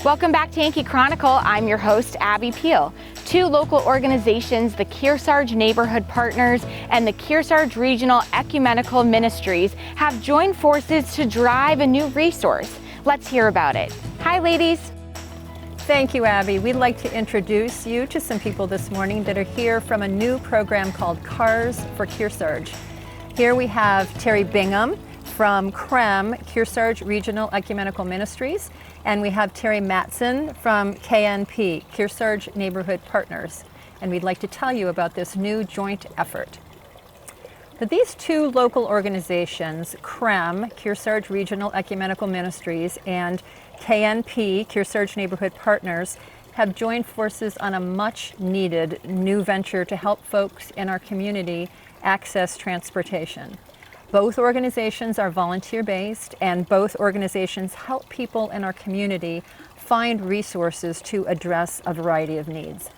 Welcome back to Yankee Chronicle. I'm your host, Abby Peel. Two local organizations, the Kearsarge Neighborhood Partners and the Kearsarge Regional Ecumenical Ministries, have joined forces to drive a new resource. Let's hear about it. Hi, ladies. Thank you, Abby. We'd like to introduce you to some people this morning that are here from a new program called KARS for Kearsarge. Here we have Terry Bingham from Kearsarge Regional Ecumenical Ministries, and we have Terry Mattson from KNP, Kearsarge Neighborhood Partners. And we'd like to tell you about this new joint effort. But these two local organizations, Kearsarge Regional Ecumenical Ministries, and KNP, Kearsarge Neighborhood Partners, have joined forces on a much needed new venture to help folks in our community access transportation. Both organizations are volunteer-based, and both organizations help people in our community find resources to address a variety of needs.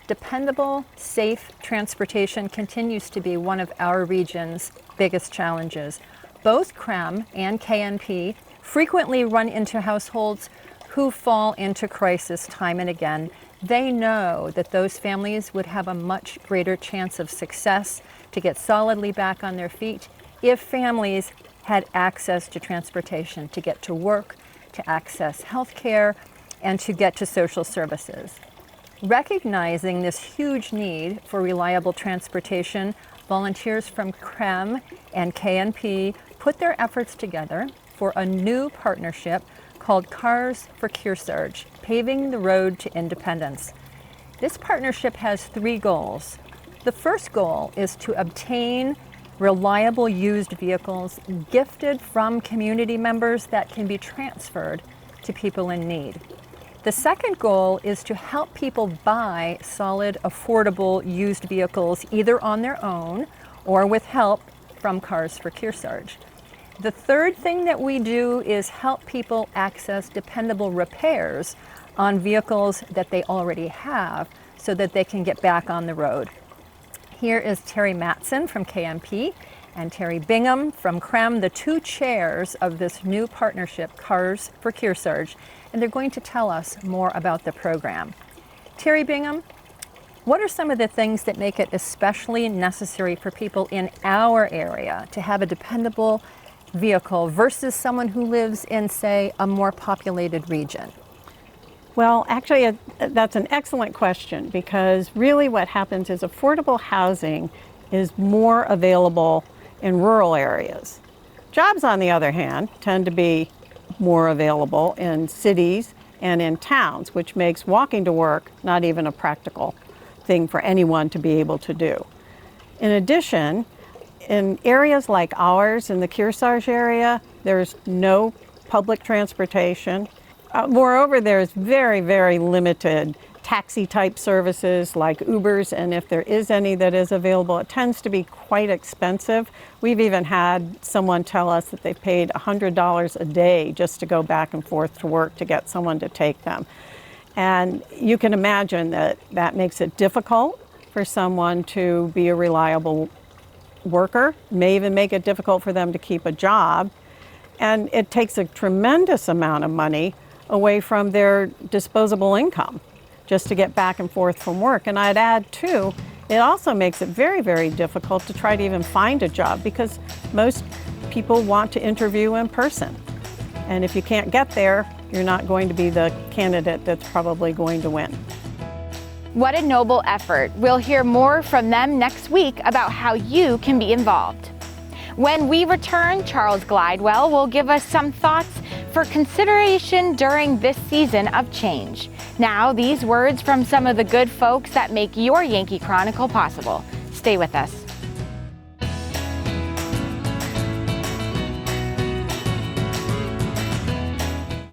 Dependable, safe transportation continues to be one of our region's biggest challenges. Both KREM and KNP frequently run into households who fall into crisis time and again. They know that those families would have a much greater chance of success to get solidly back on their feet if families had access to transportation to get to work, to access health care, and to get to social services. Recognizing this huge need for reliable transportation, volunteers from KREM and KNP put their efforts together for a new partnership called KARS for Kearsarge, Paving the Road to Independence. This partnership has three goals. The first goal is to obtain reliable used vehicles gifted from community members that can be transferred to people in need. The second goal is to help people buy solid, affordable used vehicles either on their own or with help from KARS for Kearsarge. The third thing that we do is help people access dependable repairs on vehicles that they already have so that they can get back on the road. Here is Terry Mattson from KNP and Terry Bingham from KREM, the two chairs of this new partnership, KARS for Kearsarge, and they're going to tell us more about the program. Terry Bingham, what are some of the things that make it especially necessary for people in our area to have a dependable vehicle versus someone who lives in, say, a more populated region? Well, actually, that's an excellent question, because really what happens is affordable housing is more available in rural areas. Jobs, on the other hand, tend to be more available in cities and in towns, which makes walking to work not even a practical thing for anyone to be able to do. In addition, in areas like ours, in the Kearsarge area, there's no public transportation. Moreover, there's very, very limited taxi-type services like Ubers, and if there is any that is available, it tends to be quite expensive. We've even had someone tell us that they paid $100 a day just to go back and forth to work to get someone to take them. And you can imagine that that makes it difficult for someone to be a reliable worker, may even make it difficult for them to keep a job, and it takes a tremendous amount of money away from their disposable income just to get back and forth from work. And I'd add too, it also makes it very, very difficult to try to even find a job, because most people want to interview in person. And if you can't get there, you're not going to be the candidate that's probably going to win. What a noble effort. We'll hear more from them next week about how you can be involved. When we return, Charles Glidewell will give us some thoughts for consideration during this season of change. Now, these words from some of the good folks that make your Yankee Chronicle possible. Stay with us.